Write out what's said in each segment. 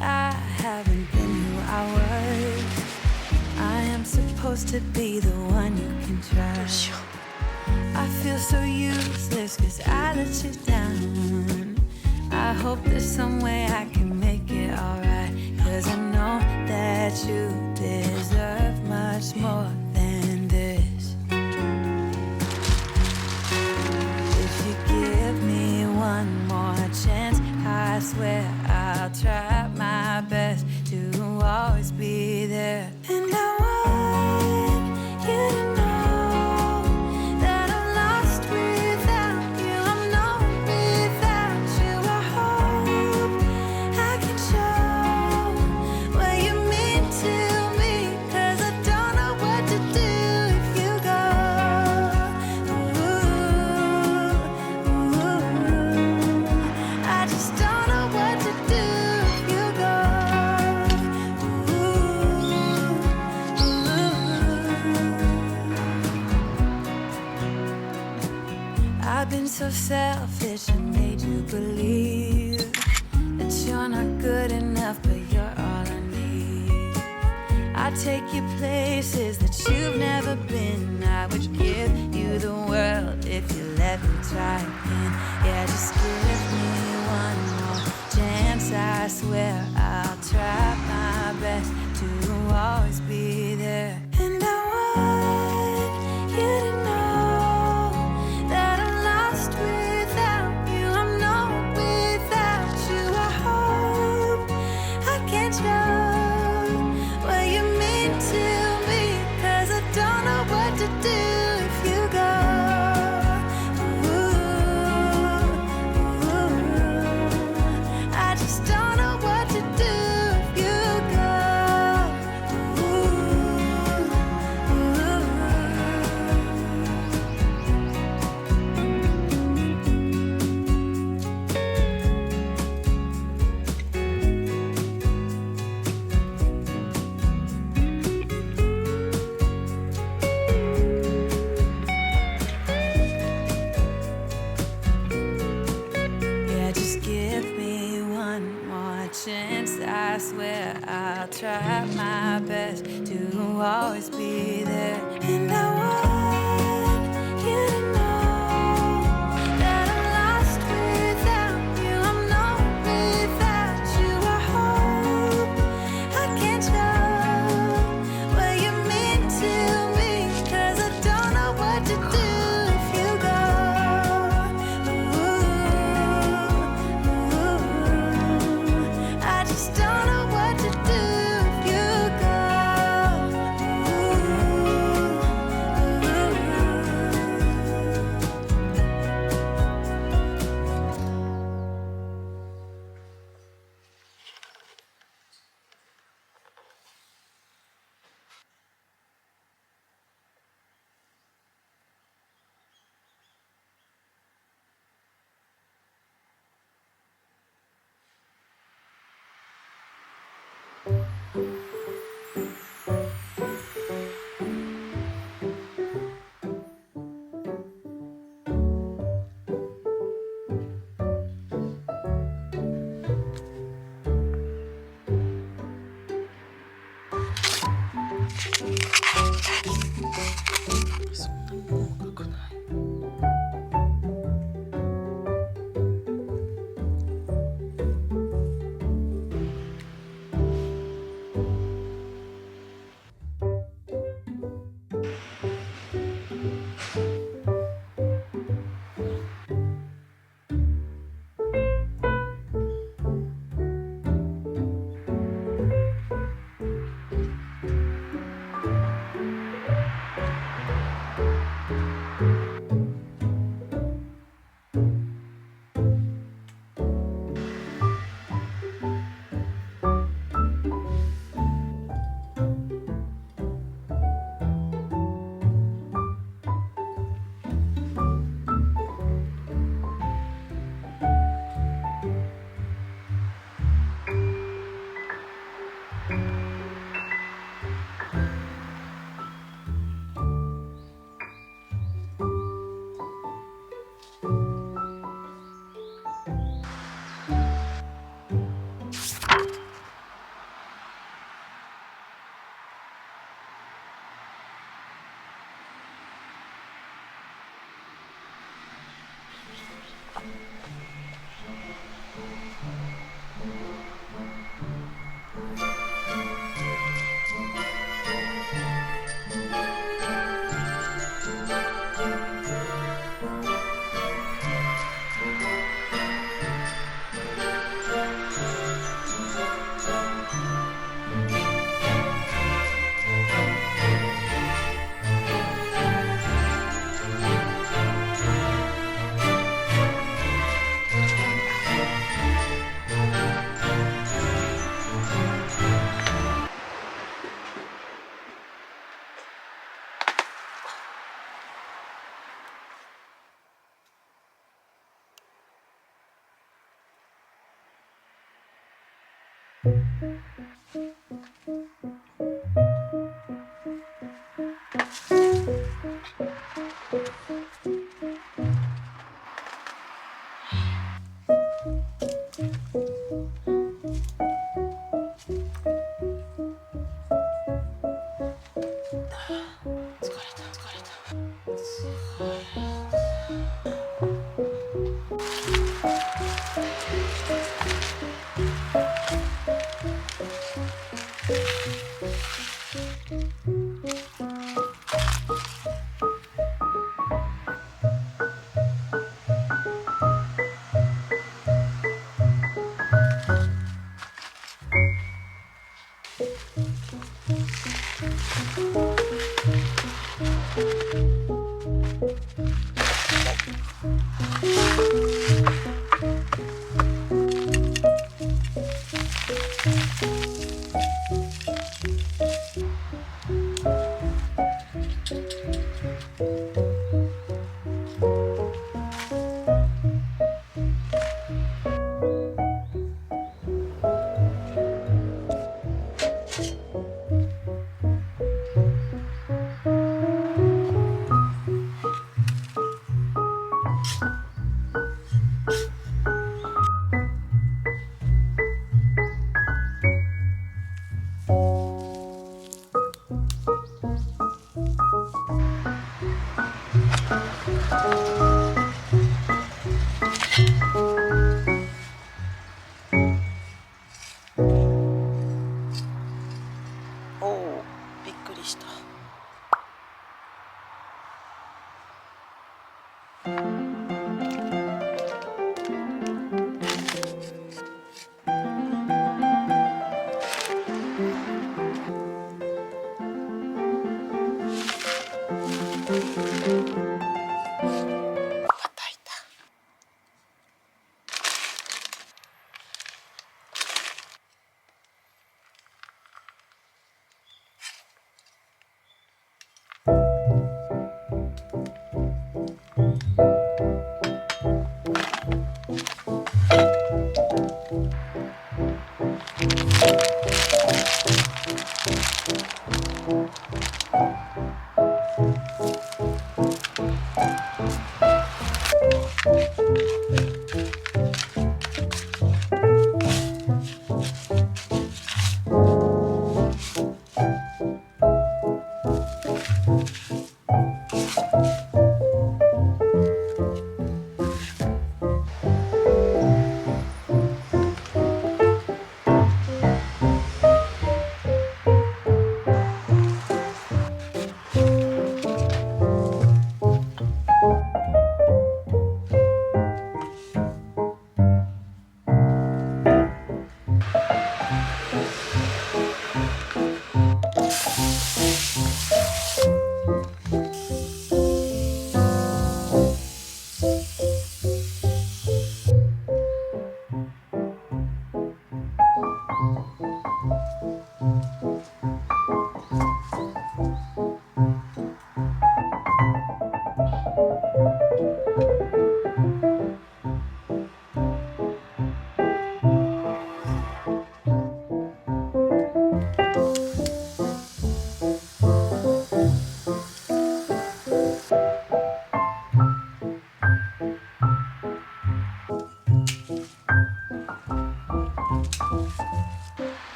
I haven't been who I was. I am supposed to be the one you can trust. I feel so useless cause I let you down. I hope there's some way I can make it alright, cause I know that you deserve much more than this. If you give me one more chance, I swear I'll try my best to always be there. And I want you to know that I'm lost without you. I'm known without you. I hope I can show what you mean to me, cause I don't know what to do if you go. I just don't know what to do if you go. I've been so selfish and made you believe that you're not good enough, but you're all I need. I take you places that you've never been. I would give you the world if you let me try again. Yeah, just give me one more chance. I swear I'll try my best to always be there. And I want you to know that I'm lost without you. I'm known without you. I hope I can show what you mean to me, cause I don't know what to do if you go. I just don't know what to do if you go. Yeah, just give me one more chance. I swear I'll try my best to always be there. And I want you to know that I'm lost without you. I'm known without you. I hope I can show what you mean to me, cause I don't know what to do if you go. I just don't know what to do if you go.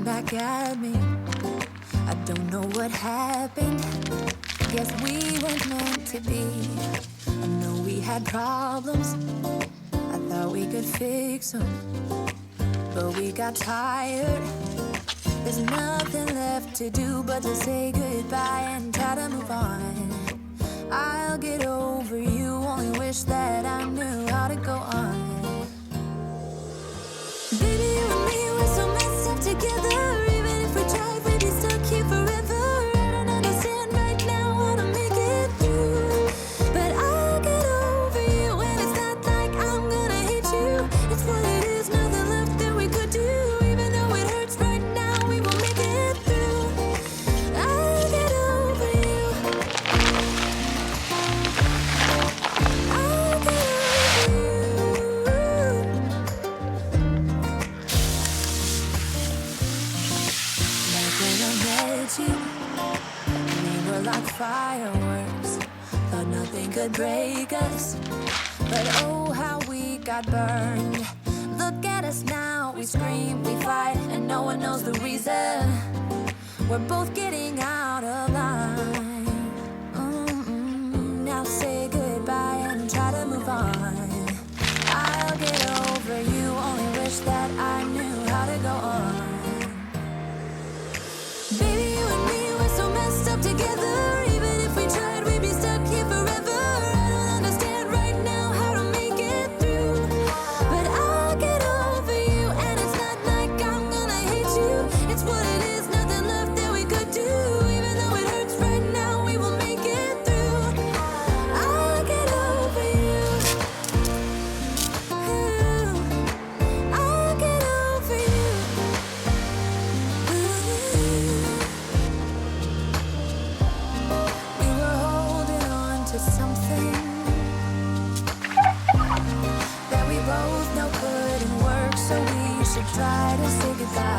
back at me. I don't know what happened. Guess we weren't meant to be. I know we had problems. I thought we could fix them, but we got tired. There's nothing left to do but to say goodbye and try to move on. I'll get over you, only wish that I knew how to go on. fireworks. Thought nothing could break us, but oh how we got burned. Look at us now, we scream, we fight, and no one knows the reason. We're both getting out of line. Now say goodbye and try to move on. I'll get over you, only wish that I knew how to go on. Baby, you and me, we're so messed up together. Even if we tried, we'd be stuck here forever. I don't understand right now how to make it through, but I'll get over you, and it's not like I'm gonna hate you. It's what it is, nothing left that we could do. Even though it hurts right now, we will make it through. I'll get over you. I'll get over you. We were holding on to something that we both know couldn't work, so we should try to say goodbye.